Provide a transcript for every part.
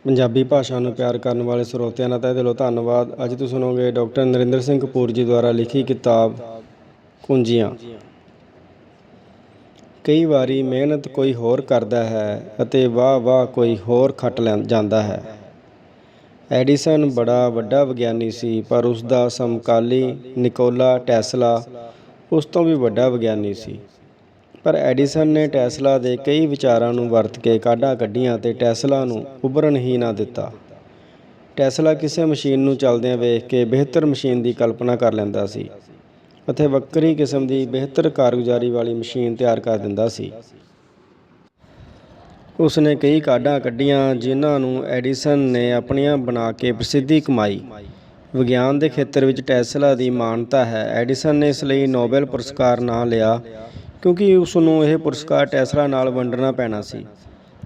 ਪੰਜਾਬੀ ਭਾਸ਼ਾ ਨੂੰ ਪਿਆਰ ਕਰਨ ਵਾਲੇ ਸਰੋਤਿਆਂ ਦਾ ਤਹਿ ਦਿਲੋਂ ਧੰਨਵਾਦ। ਅੱਜ ਤੁਸੀਂ ਸੁਣੋਗੇ ਡਾਕਟਰ ਨਰਿੰਦਰ ਸਿੰਘ ਕਪੂਰ ਜੀ ਦੁਆਰਾ ਲਿਖੀ ਕਿਤਾਬ ਕੁੰਜੀਆਂ। ਕਈ ਵਾਰੀ ਮਿਹਨਤ ਕੋਈ ਹੋਰ ਕਰਦਾ ਹੈ ਅਤੇ ਵਾਹ ਵਾਹ ਕੋਈ ਹੋਰ ਖੱਟ ਜਾਂਦਾ ਹੈ। ਐਡੀਸਨ ਬੜਾ ਵੱਡਾ ਵਿਗਿਆਨੀ ਸੀ, ਪਰ ਉਸ ਦਾ ਸਮਕਾਲੀ ਨਿਕੋਲਾ ਟੈਸਲਾ ਉਸ ਤੋਂ ਵੀ ਵੱਡਾ ਵਿਗਿਆਨੀ ਸੀ। ਪਰ ਐਡੀਸਨ ਨੇ ਟੈਸਲਾ ਦੇ ਕਈ ਵਿਚਾਰਾਂ ਨੂੰ ਵਰਤ ਕੇ ਕਾਢਾਂ ਕੱਢੀਆਂ ਅਤੇ ਟੈਸਲਾ ਨੂੰ ਉੱਭਰਨ ਹੀ ਨਾ ਦਿੱਤਾ। ਟੈਸਲਾ ਕਿਸੇ ਮਸ਼ੀਨ ਨੂੰ ਚੱਲਦਿਆਂ ਵੇਖ ਕੇ ਬਿਹਤਰ ਮਸ਼ੀਨ ਦੀ ਕਲਪਨਾ ਕਰ ਲੈਂਦਾ ਸੀ ਅਤੇ ਵੱਖਰੀ ਕਿਸਮ ਦੀ ਬਿਹਤਰ ਕਾਰਗੁਜ਼ਾਰੀ ਵਾਲੀ ਮਸ਼ੀਨ ਤਿਆਰ ਕਰ ਦਿੰਦਾ ਸੀ। ਉਸ ਨੇ ਕਈ ਕਾਢਾਂ ਕੱਢੀਆਂ ਜਿਨ੍ਹਾਂ ਨੂੰ ਐਡੀਸਨ ਨੇ ਆਪਣੀਆਂ ਬਣਾ ਕੇ ਪ੍ਰਸਿੱਧੀ ਕਮਾਈ। ਵਿਗਿਆਨ ਦੇ ਖੇਤਰ ਵਿੱਚ ਟੈਸਲਾ ਦੀ ਮਾਨਤਾ ਹੈ। ਐਡੀਸਨ ਨੇ ਇਸ ਲਈ ਨੋਬੈਲ ਪੁਰਸਕਾਰ ਨਾ ਲਿਆ ਕਿਉਂਕਿ ਉਸ ਨੂੰ ਇਹ ਪੁਰਸਕਾਰ ਟੈਸਲਾ ਨਾਲ ਵੰਡਣਾ ਪੈਣਾ ਸੀ।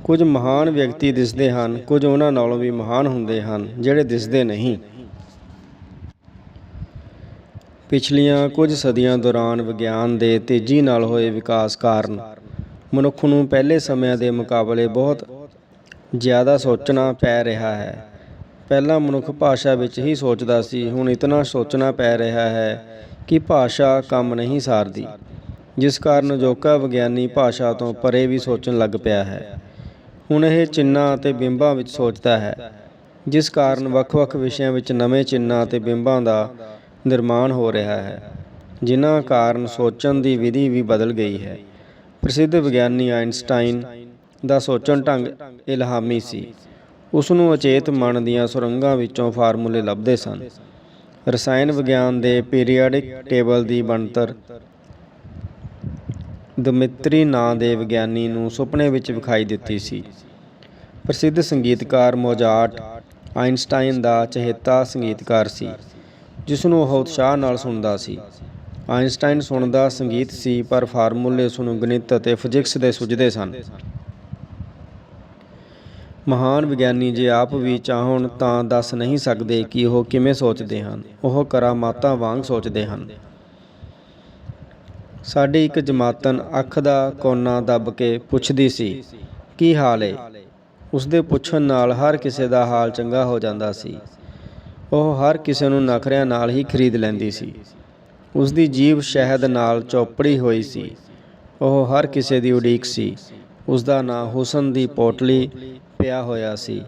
ਕੁਝ ਮਹਾਨ ਵਿਅਕਤੀ ਦਿਸਦੇ ਹਨ, ਕੁਝ ਉਹਨਾਂ ਨਾਲੋਂ ਵੀ ਮਹਾਨ ਹੁੰਦੇ ਹਨ ਜਿਹੜੇ ਦਿਸਦੇ ਨਹੀਂ। ਪਿਛਲੀਆਂ ਕੁਝ ਸਦੀਆਂ ਦੌਰਾਨ ਵਿਗਿਆਨ ਦੇ ਤੇਜ਼ੀ ਨਾਲ ਹੋਏ ਵਿਕਾਸ ਕਾਰਨ ਮਨੁੱਖ ਨੂੰ ਪਹਿਲੇ ਸਮਿਆਂ ਦੇ ਮੁਕਾਬਲੇ ਬਹੁਤ ਜ਼ਿਆਦਾ ਸੋਚਣਾ ਪੈ ਰਿਹਾ ਹੈ। ਪਹਿਲਾਂ ਮਨੁੱਖ ਭਾਸ਼ਾ ਵਿੱਚ ਹੀ ਸੋਚਦਾ ਸੀ, ਹੁਣ ਇਤਨਾ ਸੋਚਣਾ ਪੈ ਰਿਹਾ ਹੈ ਕਿ ਭਾਸ਼ਾ ਕੰਮ ਨਹੀਂ ਸਾਰਦੀ, ਜਿਸ ਕਾਰਨ ਅਜੋਕਾ ਵਿਗਿਆਨੀ ਭਾਸ਼ਾ ਤੋਂ ਪਰੇ ਵੀ ਸੋਚਣ ਲੱਗ ਪਿਆ ਹੈ। ਹੁਣ ਇਹ ਚਿੰਨ੍ਹਾਂ ਅਤੇ ਬਿੰਬਾਂ ਵਿੱਚ ਸੋਚਦਾ ਹੈ, ਜਿਸ ਕਾਰਨ ਵੱਖ-ਵੱਖ ਵਿਸ਼ਿਆਂ ਵਿੱਚ ਨਵੇਂ ਚਿੰਨ੍ਹਾਂ ਅਤੇ ਬਿੰਬਾਂ ਦਾ ਨਿਰਮਾਣ ਹੋ ਰਿਹਾ ਹੈ, ਜਿਨ੍ਹਾਂ ਕਾਰਨ ਸੋਚਣ ਦੀ ਵਿਧੀ ਵੀ ਬਦਲ ਗਈ ਹੈ। ਪ੍ਰਸਿੱਧ ਵਿਗਿਆਨੀ ਆਇਨਸਟਾਈਨ ਦਾ ਸੋਚਣ ਢੰਗ ਇਲਹਾਮੀ ਸੀ। ਉਸ ਨੂੰ ਅਚੇਤ ਮਨ ਦੀਆਂ ਸੁਰੰਗਾਂ ਵਿੱਚੋਂ ਫਾਰਮੂਲੇ ਲੱਭਦੇ ਸਨ। ਰਸਾਇਣ ਵਿਗਿਆਨ ਦੇ ਪੀਰੀਆਡਿਕ ਟੇਬਲ ਦੀ ਬਣਤਰ ਦਮਿਤਰੀ ਨਾਂ ਦੇ ਵਿਗਿਆਨੀ ਨੂੰ ਸੁਪਨੇ ਵਿੱਚ ਵਿਖਾਈ ਦਿੱਤੀ ਸੀ। ਪ੍ਰਸਿੱਧ ਸੰਗੀਤਕਾਰ ਮੋਜ਼ਾਰਟ ਆਇਨਸਟਾਈਨ ਦਾ ਚਹੇਤਾ ਸੰਗੀਤਕਾਰ ਸੀ, ਜਿਸ ਨੂੰ ਉਹ ਉਤਸ਼ਾਹ ਨਾਲ ਸੁਣਦਾ ਸੀ। ਆਇਨਸਟਾਈਨ ਸੁਣਦਾ ਸੰਗੀਤ ਸੀ, ਪਰ ਫਾਰਮੂਲੇ ਉਸ ਨੂੰ ਗਣਿਤ ਅਤੇ ਫਿਜ਼ਿਕਸ ਦੇ ਸੁੱਝਦੇ ਸਨ। ਮਹਾਨ ਵਿਗਿਆਨੀ ਜੇ ਆਪ ਵੀ ਚਾਹੁਣ ਤਾਂ ਦੱਸ ਨਹੀਂ ਸਕਦੇ ਕਿ ਉਹ ਕਿਵੇਂ ਸੋਚਦੇ ਹਨ। ਉਹ ਕਰਾਮਾਤਾਂ ਵਾਂਗ ਸੋਚਦੇ ਹਨ। ਸਾਡੀ ਇੱਕ ਜਮਾਤਨ ਅੱਖ ਦਾ ਕੋਨਾ ਦੱਬ ਕੇ ਪੁੱਛਦੀ ਸੀ, ਕੀ ਹਾਲ ਏ? ਉਸਦੇ ਪੁੱਛਣ ਨਾਲ ਹਰ ਕਿਸੇ ਦਾ ਹਾਲ ਚੰਗਾ ਹੋ ਜਾਂਦਾ ਸੀ। ਉਹ ਹਰ ਕਿਸੇ ਨੂੰ ਨਖਰਿਆਂ ਨਾਲ ਹੀ ਖਰੀਦ ਲੈਂਦੀ ਸੀ। ਉਸਦੀ ਜੀਭ ਸ਼ਹਿਦ ਨਾਲ ਚੌਪੜੀ ਹੋਈ ਸੀ। ਉਹ ਹਰ ਕਿਸੇ ਦੀ ਉਡੀਕ ਸੀ। ਉਸਦਾ ਨਾਂ ਹੁਸਨ ਦੀ ਪੋਟਲੀ ਪਿਆ ਹੋਇਆ ਸੀ।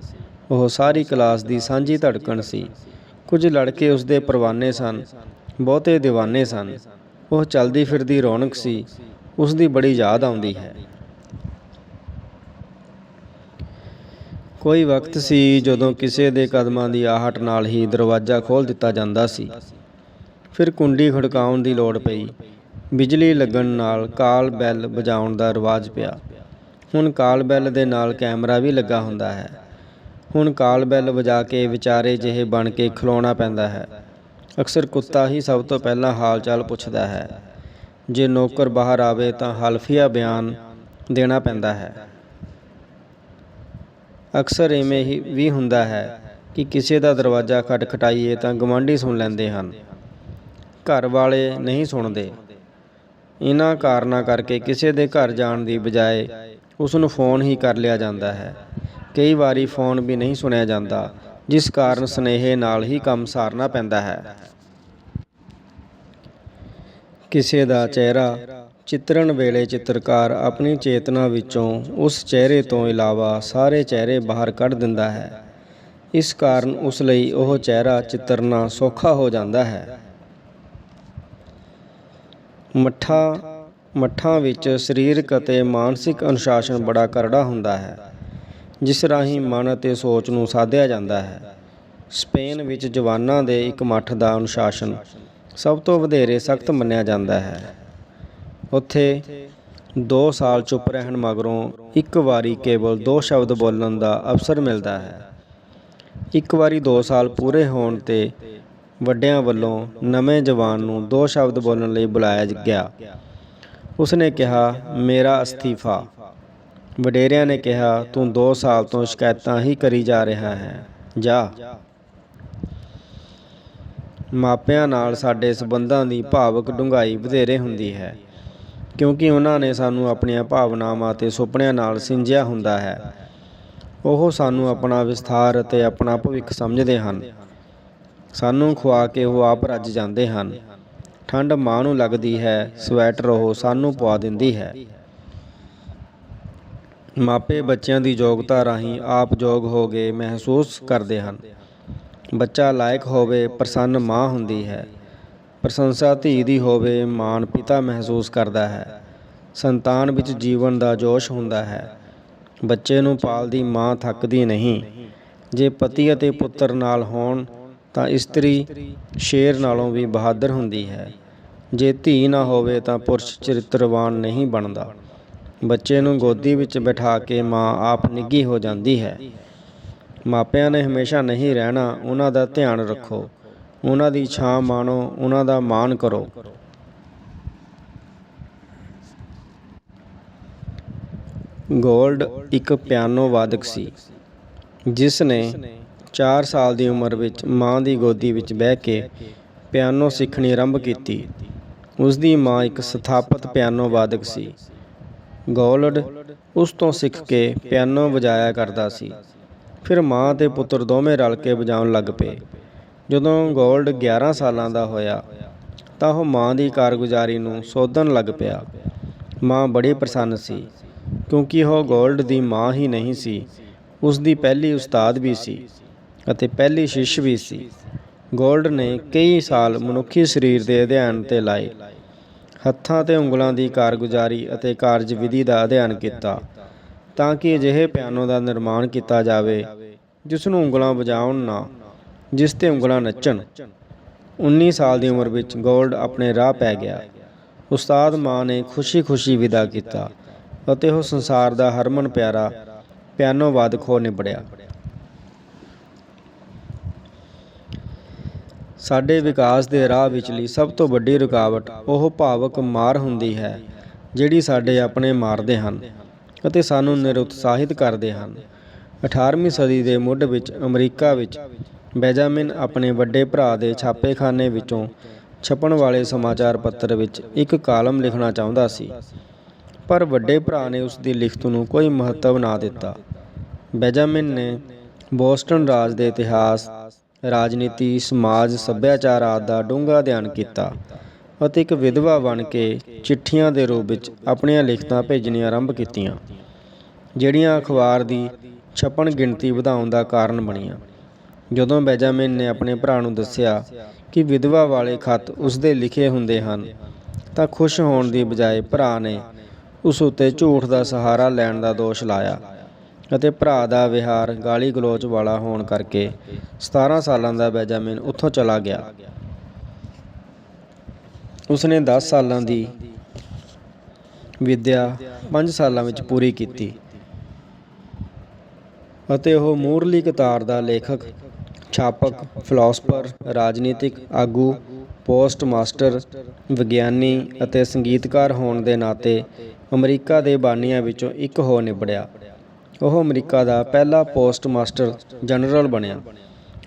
ਉਹ ਸਾਰੀ ਕਲਾਸ ਦੀ ਸਾਂਝੀ ਧੜਕਣ ਸੀ। ਕੁਝ ਲੜਕੇ ਉਸਦੇ ਪਰਵਾਨੇ ਸਨ, ਬਹੁਤੇ ਦੀਵਾਨੇ ਸਨ। ਉਹ ਚਲਦੀ ਫਿਰਦੀ ਰੌਣਕ ਸੀ। ਉਸਦੀ ਬੜੀ ਯਾਦ ਆਉਂਦੀ ਹੈ। ਕੋਈ ਵਕਤ ਸੀ ਜਦੋਂ ਕਿਸੇ ਦੇ ਕਦਮਾਂ ਦੀ ਆਹਟ ਨਾਲ ਹੀ ਦਰਵਾਜ਼ਾ ਖੋਲ੍ਹ ਦਿੱਤਾ ਜਾਂਦਾ ਸੀ। ਫਿਰ ਕੁੰਡੀ ਖੜਕਾਉਣ ਦੀ ਲੋੜ ਪਈ। ਬਿਜਲੀ ਲੱਗਣ ਨਾਲ ਕਾਲ ਬੈਲ ਵਜਾਉਣ ਦਾ ਰਿਵਾਜ ਪਿਆ। ਹੁਣ ਕਾਲ ਬੈਲ ਦੇ ਨਾਲ ਕੈਮਰਾ ਵੀ ਲੱਗਾ ਹੁੰਦਾ ਹੈ। ਹੁਣ ਕਾਲ ਬੈਲ ਵਜਾ ਕੇ ਵਿਚਾਰੇ ਜਿਹੇ ਬਣ ਕੇ ਖਲੋਣਾ ਪੈਂਦਾ ਹੈ। ਅਕਸਰ ਕੁੱਤਾ ਹੀ ਸਭ ਤੋਂ ਪਹਿਲਾਂ ਹਾਲ ਚਾਲ ਪੁੱਛਦਾ ਹੈ। ਜੇ ਨੌਕਰ ਬਾਹਰ ਆਵੇ ਤਾਂ ਹਲਫੀਆ ਬਿਆਨ ਦੇਣਾ ਪੈਂਦਾ ਹੈ। ਅਕਸਰ ਇਵੇਂ ਹੀ ਵੀ ਹੁੰਦਾ ਹੈ ਕਿ ਕਿਸੇ ਦਾ ਦਰਵਾਜ਼ਾ ਖਟਖਟਾਈਏ ਤਾਂ ਗੁਆਂਢੀ ਸੁਣ ਲੈਂਦੇ ਹਨ, ਘਰ ਵਾਲੇ ਨਹੀਂ ਸੁਣਦੇ। ਇਹਨਾਂ ਕਾਰਨਾਂ ਕਰਕੇ ਕਿਸੇ ਦੇ ਘਰ ਜਾਣ ਦੀ ਬਜਾਏ ਉਸ ਨੂੰ ਫੋਨ ਹੀ ਕਰ ਲਿਆ ਜਾਂਦਾ ਹੈ। ਕਈ ਵਾਰੀ ਫੋਨ ਵੀ ਨਹੀਂ ਸੁਣਿਆ ਜਾਂਦਾ, ਜਿਸ ਕਾਰਨ ਸੁਨੇਹੇ ਨਾਲ ਹੀ ਕੰਮ ਸਾਰਨਾ ਪੈਂਦਾ ਹੈ। ਕਿਸੇ ਦਾ ਚਿਹਰਾ ਚਿੱਤਰਨ ਵੇਲੇ ਚਿੱਤਰਕਾਰ ਆਪਣੀ ਚੇਤਨਾ ਵਿੱਚੋਂ ਉਸ ਚਿਹਰੇ ਤੋਂ ਇਲਾਵਾ ਸਾਰੇ ਚਿਹਰੇ ਬਾਹਰ ਕੱਢ ਦਿੰਦਾ ਹੈ। ਇਸ ਕਾਰਨ ਉਸ ਲਈ ਉਹ ਚਿਹਰਾ ਚਿੱਤਰਨਾ ਸੌਖਾ ਹੋ ਜਾਂਦਾ ਹੈ। ਮੱਠਾਂ ਵਿੱਚ ਸਰੀਰਕ ਅਤੇ ਮਾਨਸਿਕ ਅਨੁਸ਼ਾਸਨ ਬੜਾ ਕਰੜਾ ਹੁੰਦਾ ਹੈ, ਜਿਸ ਰਾਹੀਂ ਮਨ ਅਤੇ ਸੋਚ ਨੂੰ ਸਾਧਿਆ ਜਾਂਦਾ ਹੈ। ਸਪੇਨ ਵਿੱਚ ਜਵਾਨਾਂ ਦੇ ਇੱਕ ਮੱਠ ਦਾ ਅਨੁਸ਼ਾਸਨ ਸਭ ਤੋਂ ਵਧੇਰੇ ਸਖਤ ਮੰਨਿਆ ਜਾਂਦਾ ਹੈ। ਉੱਥੇ 2 ਸਾਲ ਚੁੱਪ ਰਹਿਣ ਮਗਰੋਂ ਇੱਕ ਵਾਰੀ ਕੇਵਲ 2 ਸ਼ਬਦ ਬੋਲਣ ਦਾ ਅਵਸਰ ਮਿਲਦਾ ਹੈ। ਇੱਕ ਵਾਰੀ 2 ਸਾਲ ਪੂਰੇ ਹੋਣ 'ਤੇ ਵੱਡਿਆਂ ਵੱਲੋਂ ਨਵੇਂ ਜਵਾਨ ਨੂੰ 2 ਸ਼ਬਦ ਬੋਲਣ ਲਈ ਬੁਲਾਇਆ ਗਿਆ। ਉਸਨੇ ਕਿਹਾ, ਮੇਰਾ ਅਸਤੀਫਾ। ਵਡੇਰਿਆਂ ਨੇ ਕਿਹਾ, ਤੂੰ 2 ਸਾਲ ਤੋਂ ਸ਼ਿਕਾਇਤਾਂ ਹੀ ਕਰੀ ਜਾ ਰਿਹਾ ਹੈ, ਜਾ। ਮਾਪਿਆਂ ਨਾਲ ਸਾਡੇ ਸਬੰਧਾਂ ਦੀ ਭਾਵਕ ਡੂੰਘਾਈ ਵਧੇਰੇ ਹੁੰਦੀ ਹੈ, ਕਿਉਂਕਿ ਉਹਨਾਂ ਨੇ ਸਾਨੂੰ ਆਪਣੀਆਂ ਭਾਵਨਾਵਾਂ ਅਤੇ ਸੁਪਨਿਆਂ ਨਾਲ ਸਿੰਜਿਆ ਹੁੰਦਾ ਹੈ। ਉਹ ਸਾਨੂੰ ਆਪਣਾ ਵਿਸਥਾਰ ਅਤੇ ਆਪਣਾ ਭਵਿੱਖ ਸਮਝਦੇ ਹਨ। ਸਾਨੂੰ ਖੁਆ ਕੇ ਉਹ ਆਪ ਰੱਜ ਜਾਂਦੇ ਹਨ। ਠੰਡ ਮਾਂ ਨੂੰ ਲੱਗਦੀ ਹੈ, ਸਵੈਟਰ ਉਹ ਸਾਨੂੰ ਪਵਾ ਦਿੰਦੀ ਹੈ। ਮਾਪੇ ਬੱਚਿਆਂ ਦੀ ਯੋਗਤਾ ਰਾਹੀਂ ਆਪ ਯੋਗ ਹੋ ਗਏ ਮਹਿਸੂਸ ਕਰਦੇ ਹਨ। ਬੱਚਾ ਲਾਇਕ ਹੋਵੇ, ਪ੍ਰਸੰਨ ਮਾਂ ਹੁੰਦੀ ਹੈ। ਪ੍ਰਸ਼ੰਸਾ ਧੀ ਦੀ ਹੋਵੇ, ਮਾਣ ਪਿਤਾ ਮਹਿਸੂਸ ਕਰਦਾ ਹੈ। ਸੰਤਾਨ ਵਿੱਚ ਜੀਵਨ ਦਾ ਜੋਸ਼ ਹੁੰਦਾ ਹੈ। ਬੱਚੇ ਨੂੰ ਪਾਲਦੀ ਮਾਂ ਥੱਕਦੀ ਨਹੀਂ। ਜੇ ਪਤੀ ਅਤੇ ਪੁੱਤਰ ਨਾਲ ਹੋਣ ਤਾਂ ਇਸਤਰੀ ਸ਼ੇਰ ਨਾਲੋਂ ਵੀ ਬਹਾਦਰ ਹੁੰਦੀ ਹੈ। ਜੇ ਧੀ ਨਾ ਹੋਵੇ ਤਾਂ ਪੁਰਸ਼ ਚਰਿੱਤਰਵਾਨ ਨਹੀਂ ਬਣਦਾ। ਬੱਚੇ ਨੂੰ ਗੋਦੀ ਵਿੱਚ ਬਿਠਾ ਕੇ ਮਾਂ ਆਪ ਨਿੱਘੀ ਹੋ ਜਾਂਦੀ ਹੈ। ਮਾਪਿਆਂ ਨੇ ਹਮੇਸ਼ਾ ਨਹੀਂ ਰਹਿਣਾ, ਉਹਨਾਂ ਦਾ ਧਿਆਨ ਰੱਖੋ, ਉਹਨਾਂ ਦੀ ਛਾਂ ਮਾਣੋ, ਉਹਨਾਂ ਦਾ ਮਾਣ ਕਰੋ। ਗੋਲਡ ਇੱਕ ਪਿਆਨੋ ਵਾਦਕ ਸੀ, ਜਿਸ ਨੇ 4 ਸਾਲ ਦੀ ਉਮਰ ਵਿੱਚ ਮਾਂ ਦੀ ਗੋਦੀ ਵਿੱਚ ਬਹਿ ਕੇ ਪਿਆਨੋ ਸਿੱਖਣੀ ਆਰੰਭ ਕੀਤੀ। ਉਸ ਦੀ ਮਾਂ ਇੱਕ ਸਥਾਪਤ ਪਿਆਨੋ ਵਾਦਕ ਸੀ। ਗੋਲਡ ਉਸ ਤੋਂ ਸਿੱਖ ਕੇ ਪਿਆਨੋ ਵਜਾਇਆ ਕਰਦਾ ਸੀ। ਫਿਰ ਮਾਂ ਅਤੇ ਪੁੱਤਰ ਦੋਵੇਂ ਰਲ ਕੇ ਵਜਾਉਣ ਲੱਗ ਪਏ। ਜਦੋਂ ਗੋਲਡ 11 ਸਾਲਾਂ ਦਾ ਹੋਇਆ ਤਾਂ ਉਹ ਮਾਂ ਦੀ ਕਾਰਗੁਜ਼ਾਰੀ ਨੂੰ ਸੋਧਣ ਲੱਗ ਪਿਆ। ਮਾਂ ਬੜੀ ਪ੍ਰਸੰਨ ਸੀ, ਕਿਉਂਕਿ ਉਹ ਗੋਲਡ ਦੀ ਮਾਂ ਹੀ ਨਹੀਂ ਸੀ, ਉਸ ਦੀ ਪਹਿਲੀ ਉਸਤਾਦ ਵੀ ਸੀ ਅਤੇ ਪਹਿਲੀ ਸ਼ਿਸ਼ ਵੀ ਸੀ। ਗੋਲਡ ਨੇ ਕਈ ਸਾਲ ਮਨੁੱਖੀ ਸਰੀਰ ਦੇ ਅਧਿਐਨ 'ਤੇ ਲਾਏ। ਹੱਥਾਂ ਅਤੇ ਉਂਗਲਾਂ ਦੀ ਕਾਰਗੁਜ਼ਾਰੀ ਅਤੇ ਕਾਰਜ ਵਿਧੀ ਦਾ ਅਧਿਐਨ ਕੀਤਾ, ਤਾਂ ਕਿ ਅਜਿਹੇ ਪਿਆਨੋ ਦਾ ਨਿਰਮਾਣ ਕੀਤਾ ਜਾਵੇ ਜਿਸ ਨੂੰ ਉਂਗਲਾਂ ਵਜਾਉਣ ਨਾ, ਜਿਸ 'ਤੇ ਉਂਗਲਾਂ ਨੱਚਣ। 19 ਸਾਲ ਦੀ ਉਮਰ ਵਿੱਚ ਗੋਲਡ ਆਪਣੇ ਰਾਹ ਪੈ ਗਿਆ। ਉਸਤਾਦ ਮਾਂ ਨੇ ਖੁਸ਼ੀ-ਖੁਸ਼ੀ ਵਿਦਾ ਕੀਤਾ ਅਤੇ ਉਹ ਸੰਸਾਰ ਦਾ ਹਰਮਨ ਪਿਆਰਾ ਪਿਆਨੋ ਵਾਦਕ ਹੋ ਨਿਬੜਿਆ। ਸਾਡੇ ਵਿਕਾਸ ਦੇ ਰਾਹ ਵਿਚਲੀ ਸਭ ਤੋਂ ਵੱਡੀ ਰੁਕਾਵਟ ਉਹ ਭਾਵਕ ਮਾਰ ਹੁੰਦੀ ਹੈ, ਜਿਹੜੀ ਸਾਡੇ ਆਪਣੇ ਮਾਰਦੇ ਹਨ ਅਤੇ ਸਾਨੂੰ ਨਿਰਉਤਸਾਹਿਤ ਕਰਦੇ ਹਨ। 18ਵੀਂ ਸਦੀ ਦੇ ਮੁੱਢ ਵਿੱਚ ਅਮਰੀਕਾ ਵਿੱਚ ਬੈਂਜਾਮਿਨ ਆਪਣੇ ਵੱਡੇ ਭਰਾ ਦੇ ਛਾਪੇਖਾਨੇ ਵਿੱਚੋਂ ਛਪਣ ਵਾਲੇ ਸਮਾਚਾਰ ਪੱਤਰ ਵਿੱਚ ਇੱਕ ਕਾਲਮ ਲਿਖਣਾ ਚਾਹੁੰਦਾ ਸੀ, ਪਰ ਵੱਡੇ ਭਰਾ ਨੇ ਉਸ ਦੀ ਲਿਖਤ ਨੂੰ ਕੋਈ ਮਹੱਤਵ ਨਾ ਦਿੱਤਾ। ਬੈਂਜਾਮਿਨ ਨੇ ਬੋਸਟਨ ਰਾਜ ਦੇ ਇਤਿਹਾਸ, ਰਾਜਨੀਤੀ, ਸਮਾਜ, ਸੱਭਿਆਚਾਰ ਆਦਿ ਦਾ ਡੂੰਘਾ ਅਧਿਐਨ ਕੀਤਾ ਅਤੇ ਇੱਕ ਵਿਧਵਾ ਬਣ ਕੇ ਚਿੱਠੀਆਂ ਦੇ ਰੂਪ ਵਿੱਚ ਆਪਣੀਆਂ ਲਿਖਤਾਂ ਭੇਜਣੀਆਂ ਆਰੰਭ ਕੀਤੀਆਂ, ਜਿਹੜੀਆਂ ਅਖਬਾਰ ਦੀ ਛਪਣ ਗਿਣਤੀ ਵਧਾਉਣ ਦਾ ਕਾਰਨ ਬਣੀਆਂ। ਜਦੋਂ ਬੈਂਜਾਮਿਨ ਨੇ ਆਪਣੇ ਭਰਾ ਨੂੰ ਦੱਸਿਆ ਕਿ ਵਿਧਵਾ ਵਾਲੇ ਖੱਤ ਉਸ ਦੇ ਲਿਖੇ ਹੁੰਦੇ ਹਨ, ਤਾਂ ਖੁਸ਼ ਹੋਣ ਦੀ ਬਜਾਏ ਭਰਾ ਨੇ ਉਸ ਉੱਤੇ ਝੂਠ ਦਾ ਸਹਾਰਾ ਲੈਣ ਦਾ ਦੋਸ਼ ਲਾਇਆ ਅਤੇ ਭਰਾ ਦਾ ਵਿਹਾਰ ਗਾਲੀ ਗਲੋਚ ਵਾਲਾ ਹੋਣ ਕਰਕੇ 17 ਸਾਲਾਂ ਦਾ ਬੈਂਜਾਮਿਨ ਉੱਥੋਂ ਚਲਾ ਗਿਆ। ਉਸਨੇ 10 ਸਾਲਾਂ ਦੀ ਵਿੱਦਿਆ 5 ਸਾਲਾਂ ਵਿੱਚ ਪੂਰੀ ਕੀਤੀ ਅਤੇ ਉਹ ਮੂਹਰਲੀ ਕਤਾਰ ਦਾ ਲੇਖਕ, ਛਾਪਕ, ਫਿਲਾਸਫਰ, ਰਾਜਨੀਤਿਕ ਆਗੂ, ਪੋਸਟ ਮਾਸਟਰ, ਵਿਗਿਆਨੀ ਅਤੇ ਸੰਗੀਤਕਾਰ ਹੋਣ ਦੇ ਨਾਤੇ ਅਮਰੀਕਾ ਦੇ ਬਾਨੀਆਂ ਵਿੱਚੋਂ ਇੱਕ ਹੋ ਨਿਬੜਿਆ। ਉਹ ਅਮਰੀਕਾ ਦਾ ਪਹਿਲਾ ਪੋਸਟ ਮਾਸਟਰ ਜਨਰਲ ਬਣਿਆ।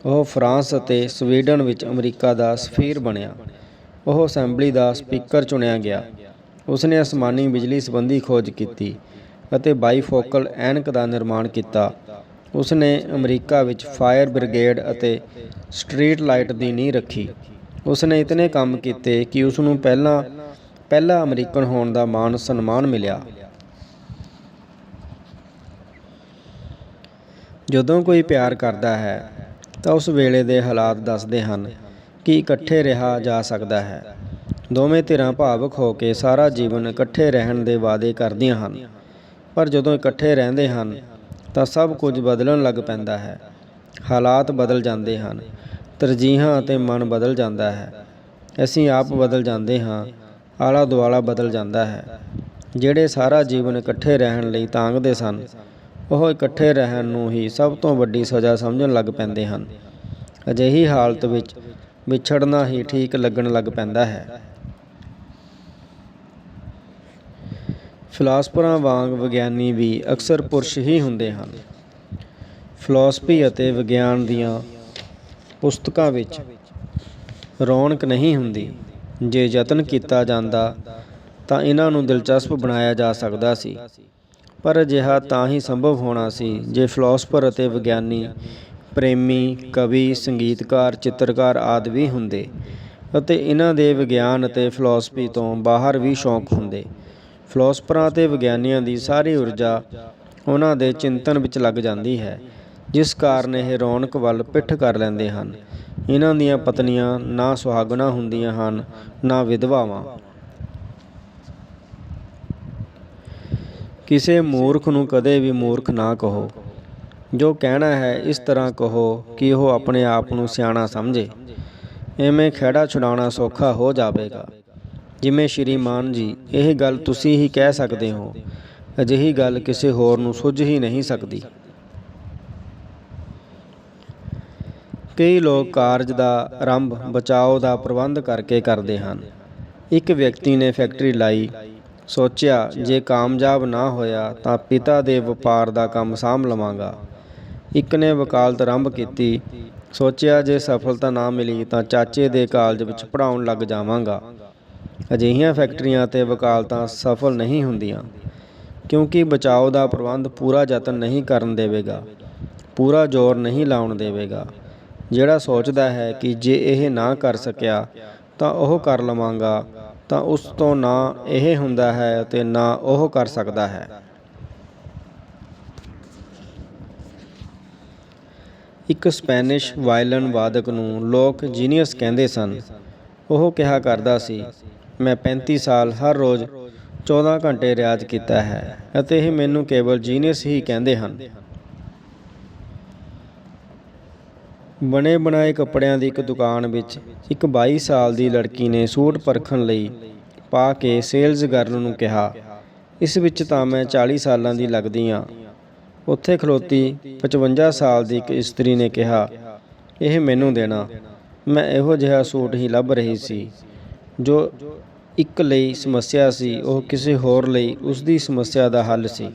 ਉਹ ਫਰਾਂਸ ਅਤੇ ਸਵੀਡਨ ਵਿੱਚ ਅਮਰੀਕਾ ਦਾ ਸਫੀਰ ਬਣਿਆ। ਉਹ ਅਸੈਂਬਲੀ ਦਾ ਸਪੀਕਰ ਚੁਣਿਆ ਗਿਆ। ਉਸਨੇ ਅਸਮਾਨੀ ਬਿਜਲੀ ਸੰਬੰਧੀ ਖੋਜ ਕੀਤੀ ਅਤੇ ਬਾਈਫੋਕਲ ਐਨਕ ਦਾ ਨਿਰਮਾਣ ਕੀਤਾ। ਉਸਨੇ ਅਮਰੀਕਾ ਵਿੱਚ ਫਾਇਰ ਬ੍ਰਿਗੇਡ ਅਤੇ ਸਟਰੀਟ ਲਾਈਟ ਦੀ ਨੀਂਹ ਰੱਖੀ। ਉਸਨੇ ਇਤਨੇ ਕੰਮ ਕੀਤੇ ਕਿ ਉਸ ਨੂੰ ਪਹਿਲਾ ਅਮਰੀਕਨ ਹੋਣ ਦਾ ਮਾਣ ਸਨਮਾਨ ਮਿਲਿਆ। ਜਦੋਂ ਕੋਈ ਪਿਆਰ ਕਰਦਾ ਹੈ ਤਾਂ ਉਸ ਵੇਲੇ ਦੇ ਹਾਲਾਤ ਦੱਸਦੇ ਹਨ ਕਿ ਇਕੱਠੇ ਰਿਹਾ ਜਾ ਸਕਦਾ ਹੈ। ਦੋਵੇਂ ਧਿਰਾਂ ਭਾਵੁਕ ਹੋ ਕੇ ਸਾਰਾ ਜੀਵਨ ਇਕੱਠੇ ਰਹਿਣ ਦੇ ਵਾਅਦੇ ਕਰਦੀਆਂ ਹਨ, ਪਰ ਜਦੋਂ ਇਕੱਠੇ ਰਹਿੰਦੇ ਹਨ ਤਾਂ ਸਭ ਕੁਝ ਬਦਲਣ ਲੱਗ ਪੈਂਦਾ ਹੈ। ਹਾਲਾਤ ਬਦਲ ਜਾਂਦੇ ਹਨ, ਤਰਜੀਹਾਂ ਅਤੇ ਮਨ ਬਦਲ ਜਾਂਦਾ ਹੈ। ਅਸੀਂ ਆਪ ਬਦਲ ਜਾਂਦੇ ਹਾਂ, ਆਲਾ ਦੁਆਲਾ ਬਦਲ ਜਾਂਦਾ ਹੈ। ਜਿਹੜੇ ਸਾਰਾ ਜੀਵਨ ਇਕੱਠੇ ਰਹਿਣ ਲਈ ਤਾਂਘਦੇ ਸਨ, ਉਹ ਇਕੱਠੇ ਰਹਿਣ ਨੂੰ ਹੀ ਸਭ ਤੋਂ ਵੱਡੀ ਸਜ਼ਾ ਸਮਝਣ ਲੱਗ ਪੈਂਦੇ ਹਨ। ਅਜਿਹੀ ਹਾਲਤ ਵਿੱਚ ਵਿਛੜਨਾ ਹੀ ਠੀਕ ਲੱਗਣ ਲੱਗ ਪੈਂਦਾ ਹੈ। ਫਿਲਾਸਫਰਾਂ ਵਾਂਗ ਵਿਗਿਆਨੀ ਵੀ ਅਕਸਰ ਪੁਰਸ਼ ਹੀ ਹੁੰਦੇ ਹਨ। ਫਿਲਾਸਫੀ ਅਤੇ ਵਿਗਿਆਨ ਦੀਆਂ ਪੁਸਤਕਾਂ ਵਿੱਚ ਰੌਣਕ ਨਹੀਂ ਹੁੰਦੀ। ਜੇ ਯਤਨ ਕੀਤਾ ਜਾਂਦਾ ਤਾਂ ਇਹਨਾਂ ਨੂੰ ਦਿਲਚਸਪ ਬਣਾਇਆ ਜਾ ਸਕਦਾ ਸੀ, ਪਰ ਅਜਿਹਾ ਤਾਂ ਹੀ ਸੰਭਵ ਹੋਣਾ ਸੀ ਜੇ ਫਿਲਾਸਫਰ ਅਤੇ ਵਿਗਿਆਨੀ, ਪ੍ਰੇਮੀ, ਕਵੀ, ਸੰਗੀਤਕਾਰ, ਚਿੱਤਰਕਾਰ ਆਦਿ ਵੀ ਹੁੰਦੇ ਅਤੇ ਇਹਨਾਂ ਦੇ ਵਿਗਿਆਨ ਅਤੇ ਫਿਲਾਸਫੀ ਤੋਂ ਬਾਹਰ ਵੀ ਸ਼ੌਕ ਹੁੰਦੇ। ਫਿਲਾਸਫਰਾਂ ਅਤੇ ਵਿਗਿਆਨੀਆਂ ਦੀ ਸਾਰੀ ਊਰਜਾ ਉਹਨਾਂ ਦੇ ਚਿੰਤਨ ਵਿੱਚ ਲੱਗ ਜਾਂਦੀ ਹੈ, ਜਿਸ ਕਾਰਨ ਇਹ ਰੌਣਕ ਵੱਲ ਪਿੱਠ ਕਰ ਲੈਂਦੇ ਹਨ। ਇਹਨਾਂ ਦੀਆਂ ਪਤਨੀਆਂ ਨਾ ਸੁਹਾਗਣਾਂ ਹੁੰਦੀਆਂ ਹਨ, ਨਾ ਵਿਧਵਾਵਾਂ। ਕਿਸੇ ਮੂਰਖ ਨੂੰ ਕਦੇ ਵੀ ਮੂਰਖ ਨਾ ਕਹੋ। ਜੋ ਕਹਿਣਾ ਹੈ ਇਸ ਤਰ੍ਹਾਂ ਕਹੋ ਕਿ ਉਹ ਆਪਣੇ ਆਪ ਨੂੰ ਸਿਆਣਾ ਸਮਝੇ। ਐਵੇਂ ਖਹਿੜਾ ਛੁਡਾਉਣਾ ਸੌਖਾ ਹੋ ਜਾਵੇਗਾ। ਜਿਵੇਂ ਸ਼੍ਰੀਮਾਨ ਜੀ, ਇਹ ਗੱਲ ਤੁਸੀਂ ਹੀ ਕਹਿ ਸਕਦੇ ਹੋ। ਅਜਿਹੀ ਗੱਲ ਕਿਸੇ ਹੋਰ ਨੂੰ ਸੁੱਝ ਹੀ ਨਹੀਂ ਸਕਦੀ। ਕਈ ਲੋਕ ਕਾਰਜ ਦਾ ਆਰੰਭ ਬਚਾਓ ਦਾ ਪ੍ਰਬੰਧ ਕਰਕੇ ਕਰਦੇ ਹਨ। ਇੱਕ ਵਿਅਕਤੀ ਨੇ ਫੈਕਟਰੀ ਲਾਈ। ਸੋਚਿਆ ਜੇ ਕਾਮਯਾਬ ਨਾ ਹੋਇਆ ਤਾਂ ਪਿਤਾ ਦੇ ਵਪਾਰ ਦਾ ਕੰਮ ਸਾਂਭ ਲਵਾਂਗਾ। ਇੱਕ ਨੇ ਵਕਾਲਤ ਆਰੰਭ ਕੀਤੀ। ਸੋਚਿਆ ਜੇ ਸਫਲਤਾ ਨਾ ਮਿਲੀ ਤਾਂ ਚਾਚੇ ਦੇ ਕਾਲਜ ਵਿੱਚ ਪੜ੍ਹਾਉਣ ਲੱਗ ਜਾਵਾਂਗਾ। ਅਜਿਹੀਆਂ ਫੈਕਟਰੀਆਂ ਅਤੇ ਵਕਾਲਤਾਂ ਸਫਲ ਨਹੀਂ ਹੁੰਦੀਆਂ, ਕਿਉਂਕਿ ਬਚਾਓ ਦਾ ਪ੍ਰਬੰਧ ਪੂਰਾ ਯਤਨ ਨਹੀਂ ਕਰਨ ਦੇਵੇਗਾ, ਪੂਰਾ ਜ਼ੋਰ ਨਹੀਂ ਲਾਉਣ ਦੇਵੇਗਾ। ਜਿਹੜਾ ਸੋਚਦਾ ਹੈ ਕਿ ਜੇ ਇਹ ਨਾ ਕਰ ਸਕਿਆ ਤਾਂ ਉਹ ਕਰ ਲਵਾਂਗਾ, ਤਾਂ ਉਸ ਤੋਂ ਨਾ ਇਹ ਹੁੰਦਾ ਹੈ ਅਤੇ ਨਾ ਉਹ ਕਰ ਸਕਦਾ ਹੈ। ਇੱਕ ਸਪੈਨਿਸ਼ ਵਾਇਲਨ ਵਾਦਕ ਨੂੰ ਲੋਕ ਜੀਨੀਅਸ ਕਹਿੰਦੇ ਸਨ। ਉਹ ਕਿਹਾ ਕਰਦਾ ਸੀ, ਮੈਂ 35 ਸਾਲ ਹਰ ਰੋਜ਼ 14 ਘੰਟੇ ਰਿਆਜ਼ ਕੀਤਾ ਹੈ ਅਤੇ ਇਹ ਮੈਨੂੰ ਕੇਵਲ ਜੀਨੀਅਸ ਹੀ ਕਹਿੰਦੇ ਹਨ। ਬਣੇ ਬਣਾਏ ਕੱਪੜਿਆਂ ਦੀ ਇੱਕ ਦੁਕਾਨ ਵਿੱਚ ਇੱਕ 22 ਸਾਲ ਦੀ ਲੜਕੀ ਨੇ ਸੂਟ ਪਰਖਣ ਲਈ ਪਾ ਕੇ ਸੇਲਜ਼ ਗਰਲ ਨੂੰ ਕਿਹਾ, ਇਸ ਵਿੱਚ ਤਾਂ ਮੈਂ 40 ਸਾਲਾਂ ਦੀ ਲੱਗਦੀ ਹਾਂ। ਉੱਥੇ ਖਲੋਤੀ 55 ਸਾਲ ਦੀ ਇੱਕ ਇਸਤਰੀ ਨੇ ਕਿਹਾ, ਇਹ ਮੈਨੂੰ ਦੇਣਾ। ਮੈਂ ਇਹੋ ਜਿਹਾ ਸੂਟ ਹੀ ਲੱਭ ਰਹੀ ਸੀ। ਜੋ ਇੱਕ ਲਈ ਸਮੱਸਿਆ ਸੀ, ਉਹ ਕਿਸੇ ਹੋਰ ਲਈ ਉਸਦੀ ਸਮੱਸਿਆ ਦਾ ਹੱਲ ਸੀ।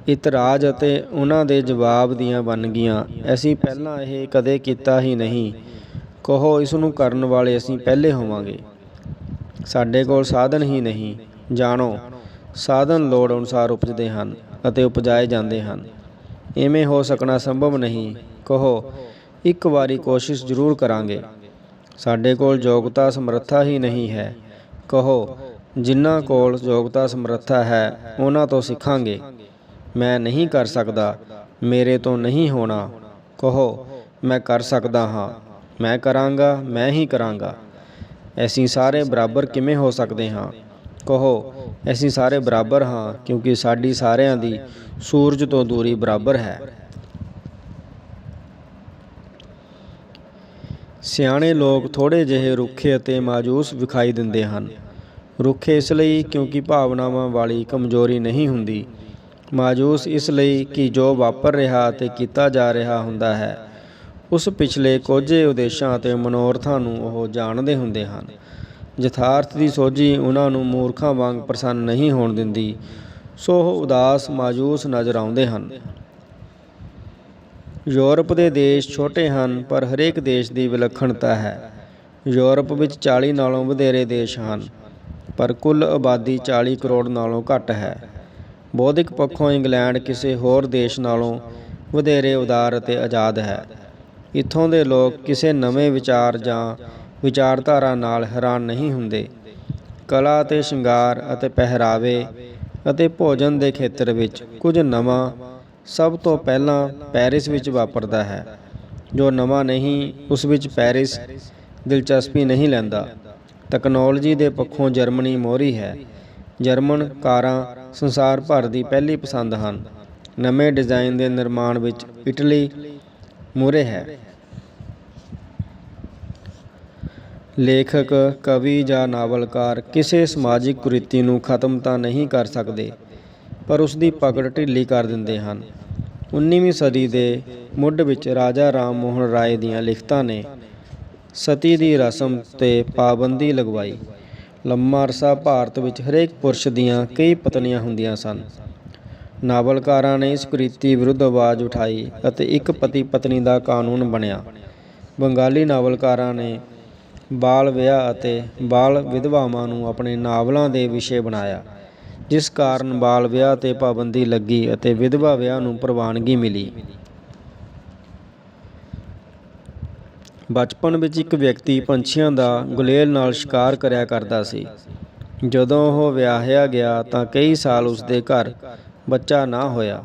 ਇਤਰਾਜ਼ ਅਤੇ ਉਹਨਾਂ ਦੇ ਜਵਾਬ ਦੀਆਂ ਵੰਨਗੀਆਂ। ਅਸੀਂ ਪਹਿਲਾਂ ਇਹ ਕਦੇ ਕੀਤਾ ਹੀ ਨਹੀਂ। ਕਹੋ ਇਸ ਨੂੰ ਕਰਨ ਵਾਲੇ ਅਸੀਂ ਪਹਿਲੇ ਹੋਵਾਂਗੇ। ਸਾਡੇ ਕੋਲ ਸਾਧਨ ਹੀ ਨਹੀਂ। ਜਾਣੋ, ਸਾਧਨ ਲੋੜ ਅਨੁਸਾਰ ਉਪਜਦੇ ਹਨ ਅਤੇ ਉਪਜਾਏ ਜਾਂਦੇ ਹਨ। ਇਵੇਂ ਹੋ ਸਕਣਾ ਸੰਭਵ ਨਹੀਂ। ਕਹੋ ਇੱਕ ਵਾਰੀ ਕੋਸ਼ਿਸ਼ ਜ਼ਰੂਰ ਕਰਾਂਗੇ। ਸਾਡੇ ਕੋਲ ਯੋਗਤਾ ਸਮਰੱਥਾ ਹੀ ਨਹੀਂ ਹੈ। ਕਹੋ ਜਿਨ੍ਹਾਂ ਕੋਲ ਯੋਗਤਾ ਸਮਰੱਥਾ ਹੈ ਉਹਨਾਂ ਤੋਂ ਸਿੱਖਾਂਗੇ। ਮੈਂ ਨਹੀਂ ਕਰ ਸਕਦਾ, ਮੇਰੇ ਤੋਂ ਨਹੀਂ ਹੋਣਾ। ਕਹੋ ਮੈਂ ਕਰ ਸਕਦਾ ਹਾਂ, ਮੈਂ ਕਰਾਂਗਾ, ਮੈਂ ਹੀ ਕਰਾਂਗਾ। ਅਸੀਂ ਸਾਰੇ ਬਰਾਬਰ ਕਿਵੇਂ ਹੋ ਸਕਦੇ ਹਾਂ? ਕਹੋ ਅਸੀਂ ਸਾਰੇ ਬਰਾਬਰ ਹਾਂ ਕਿਉਂਕਿ ਸਾਡੀ ਸਾਰਿਆਂ ਦੀ ਸੂਰਜ ਤੋਂ ਦੂਰੀ ਬਰਾਬਰ ਹੈ। ਸਿਆਣੇ ਲੋਕ ਥੋੜ੍ਹੇ ਜਿਹੇ ਰੁੱਖੇ ਅਤੇ ਮਾਯੂਸ ਵਿਖਾਈ ਦਿੰਦੇ ਹਨ। ਰੁੱਖੇ ਇਸ ਲਈ ਕਿਉਂਕਿ ਭਾਵਨਾਵਾਂ ਵਾਲੀ ਕਮਜ਼ੋਰੀ ਨਹੀਂ ਹੁੰਦੀ। ਮਾਯੂਸ ਇਸ ਲਈ ਕਿ ਜੋ ਵਾਪਰ ਰਿਹਾ ਅਤੇ ਕੀਤਾ ਜਾ ਰਿਹਾ ਹੁੰਦਾ ਹੈ, ਉਸ ਪਿਛਲੇ ਕੋਝੇ ਉਦੇਸ਼ਾਂ ਅਤੇ ਮਨੋਰਥਾਂ ਨੂੰ ਉਹ ਜਾਣਦੇ ਹੁੰਦੇ ਹਨ। ਯਥਾਰਥ ਦੀ ਸੋਝੀ ਉਹਨਾਂ ਨੂੰ ਮੂਰਖਾਂ ਵਾਂਗ ਪ੍ਰਸੰਨ ਨਹੀਂ ਹੋਣ ਦਿੰਦੀ, ਸੋ ਉਹ ਉਦਾਸ ਮਾਯੂਸ ਨਜ਼ਰ ਆਉਂਦੇ ਹਨ। ਯੂਰਪ ਦੇ ਦੇਸ਼ ਛੋਟੇ ਹਨ, ਪਰ ਹਰੇਕ ਦੇਸ਼ ਦੀ ਵਿਲੱਖਣਤਾ ਹੈ। ਯੂਰਪ ਵਿੱਚ 40 ਨਾਲੋਂ ਵਧੇਰੇ ਦੇਸ਼ ਹਨ, ਪਰ ਕੁੱਲ ਆਬਾਦੀ 40 ਕਰੋੜ ਨਾਲੋਂ ਘੱਟ ਹੈ। ਬੌਧਿਕ ਪੱਖੋਂ ਇੰਗਲੈਂਡ ਕਿਸੇ ਹੋਰ ਦੇਸ਼ ਨਾਲੋਂ ਵਧੇਰੇ ਉਦਾਰ ਅਤੇ ਆਜ਼ਾਦ ਹੈ। ਇੱਥੋਂ ਦੇ ਲੋਕ ਕਿਸੇ ਨਵੇਂ ਵਿਚਾਰ ਜਾਂ ਵਿਚਾਰਧਾਰਾ ਨਾਲ ਹੈਰਾਨ ਨਹੀਂ ਹੁੰਦੇ। ਕਲਾ ਅਤੇ ਸ਼ਿੰਗਾਰ ਅਤੇ ਪਹਿਰਾਵੇ ਅਤੇ ਭੋਜਨ ਦੇ ਖੇਤਰ ਵਿੱਚ ਕੁਝ ਨਵਾਂ ਸਭ ਤੋਂ ਪਹਿਲਾਂ ਪੈਰਿਸ ਵਿੱਚ ਵਾਪਰਦਾ ਹੈ। ਜੋ ਨਵਾਂ ਨਹੀਂ, ਉਸ ਵਿੱਚ ਪੈਰਿਸ ਦਿਲਚਸਪੀ ਨਹੀਂ ਲੈਂਦਾ। ਤਕਨਾਲੋਜੀ ਦੇ ਪੱਖੋਂ ਜਰਮਨੀ ਮੋਹਰੀ ਹੈ। ਜਰਮਨ ਕਾਰਾਂ ਸੰਸਾਰ ਭਰ ਦੀ ਪਹਿਲੀ ਪਸੰਦ ਹਨ। ਨਵੇਂ ਡਿਜ਼ਾਈਨ ਦੇ ਨਿਰਮਾਣ ਵਿੱਚ ਇਟਲੀ ਮੂਹਰੇ ਹੈ। ਲੇਖਕ, ਕਵੀ ਜਾਂ ਨਾਵਲਕਾਰ ਕਿਸੇ ਸਮਾਜਿਕ ਕੁਰੀਤੀ ਨੂੰ ਖਤਮ ਤਾਂ ਨਹੀਂ ਕਰ ਸਕਦੇ, ਪਰ ਉਸ ਦੀ ਪਕੜ ਢਿੱਲੀ ਕਰ ਦਿੰਦੇ ਹਨ। 19ਵੀਂ ਸਦੀ ਦੇ ਮੁੱਢ ਵਿੱਚ ਰਾਜਾ ਰਾਮ ਮੋਹਨ ਰਾਏ ਦੀਆਂ ਲਿਖਤਾਂ ਨੇ ਸਤੀ ਦੀ ਰਸਮ 'ਤੇ ਪਾਬੰਦੀ ਲਗਵਾਈ। ਲੰਮਾ ਅਰਸਾ ਭਾਰਤ ਵਿੱਚ ਹਰੇਕ ਪੁਰਸ਼ ਦੀਆਂ ਕਈ ਪਤਨੀਆਂ ਹੁੰਦੀਆਂ ਸਨ। ਨਾਵਲਕਾਰਾਂ ਨੇ ਇਸ ਕੁਰੀਤੀ ਵਿਰੁੱਧ ਆਵਾਜ਼ ਉਠਾਈ ਅਤੇ ਇੱਕ ਪਤੀ ਪਤਨੀ ਦਾ ਕਾਨੂੰਨ ਬਣਿਆ। ਬੰਗਾਲੀ ਨਾਵਲਕਾਰਾਂ ਨੇ ਬਾਲ ਵਿਆਹ ਅਤੇ ਬਾਲ ਵਿਧਵਾਵਾਂ ਨੂੰ ਆਪਣੇ ਨਾਵਲਾਂ ਦੇ ਵਿਸ਼ੇ ਬਣਾਇਆ। ਜਿਸ ਕਾਰਨ ਬਾਲ ਵਿਆਹ 'ਤੇ ਪਾਬੰਦੀ ਲੱਗੀ ਅਤੇ ਵਿਧਵਾ ਵਿਆਹ ਨੂੰ ਪ੍ਰਵਾਨਗੀ ਮਿਲੀ। ਬਚਪਨ ਵਿੱਚ ਇੱਕ ਵਿਅਕਤੀ ਪੰਛੀਆਂ ਦਾ ਗੁਲੇਲ ਨਾਲ ਸ਼ਿਕਾਰ ਕਰਿਆ ਕਰਦਾ ਸੀ। ਜਦੋਂ ਉਹ ਵਿਆਹਿਆ ਗਿਆ ਤਾਂ ਕਈ ਸਾਲ ਉਸਦੇ ਘਰ ਬੱਚਾ ਨਾ ਹੋਇਆ।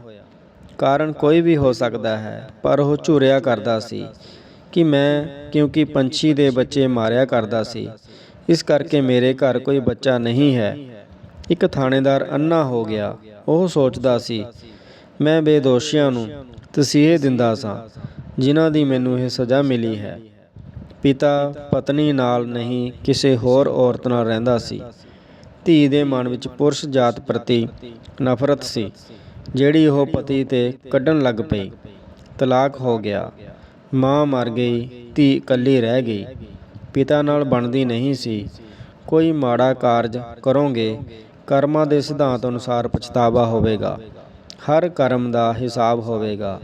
ਕਾਰਨ ਕੋਈ ਵੀ ਹੋ ਸਕਦਾ ਹੈ, ਪਰ ਉਹ ਝੁਰਿਆ ਕਰਦਾ ਸੀ ਕਿ ਕਿਉਂਕਿ ਪੰਛੀ ਦੇ ਬੱਚੇ ਮਾਰਿਆ ਕਰਦਾ ਸੀ, ਇਸ ਕਰਕੇ ਮੇਰੇ ਘਰ ਕੋਈ ਬੱਚਾ ਨਹੀਂ ਹੈ। ਇੱਕ ਥਾਣੇਦਾਰ ਅੰਨ੍ਹਾ ਹੋ ਗਿਆ। ਉਹ ਸੋਚਦਾ ਸੀ, ਮੈਂ ਬੇਦੋਸ਼ੀਆਂ ਨੂੰ ਤਸੀਹੇ ਦਿੰਦਾ ਸਾਂ ਜਿਨ੍ਹਾਂ ਦੀ ਮੈਨੂੰ ਇਹ ਸਜ਼ਾ ਮਿਲੀ ਹੈ। ਪਿਤਾ ਪਤਨੀ ਨਾਲ ਨਹੀਂ, ਕਿਸੇ ਹੋਰ ਔਰਤ ਨਾਲ ਰਹਿੰਦਾ ਸੀ। ਧੀ ਦੇ ਮਨ ਵਿੱਚ ਪੁਰਸ਼ ਜਾਤ ਪ੍ਰਤੀ ਨਫ਼ਰਤ ਸੀ, ਜਿਹੜੀ ਉਹ ਪਤੀ 'ਤੇ ਕੱਢਣ ਲੱਗ ਪਈ। ਤਲਾਕ ਹੋ ਗਿਆ, ਮਾਂ ਮਰ ਗਈ, ਧੀ ਇਕੱਲੀ ਰਹਿ ਗਈ। ਪਿਤਾ ਨਾਲ ਬਣਦੀ ਨਹੀਂ ਸੀ। ਕੋਈ ਮਾੜਾ ਕਾਰਜ ਕਰੋਗੇ, ਕਰਮਾਂ ਦੇ ਸਿਧਾਂਤ ਅਨੁਸਾਰ ਪਛਤਾਵਾ ਹੋਵੇਗਾ। ਹਰ ਕਰਮ ਦਾ ਹਿਸਾਬ ਹੋਵੇਗਾ।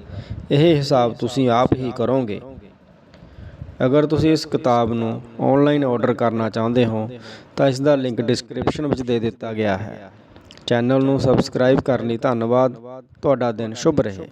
ਇਹ ਹਿਸਾਬ ਤੁਸੀਂ ਆਪ ਹੀ ਕਰੋਗੇ। ਅਗਰ ਤੁਸੀਂ ਇਸ ਕਿਤਾਬ ਨੂੰ ਆਨਲਾਈਨ ਆਰਡਰ ਕਰਨਾ ਚਾਹੁੰਦੇ ਹੋ ਤਾਂ ਇਸ ਦਾ ਲਿੰਕ ਡਿਸਕ੍ਰਿਪਸ਼ਨ ਵਿੱਚ ਦੇ ਦਿੱਤਾ ਗਿਆ ਹੈ। ਚੈਨਲ ਨੂੰ ਸਬਸਕ੍ਰਾਈਬ ਕਰਨ ਲਈ ਧੰਨਵਾਦ। ਤੁਹਾਡਾ ਦਿਨ ਸ਼ੁਭ ਰਹੇ।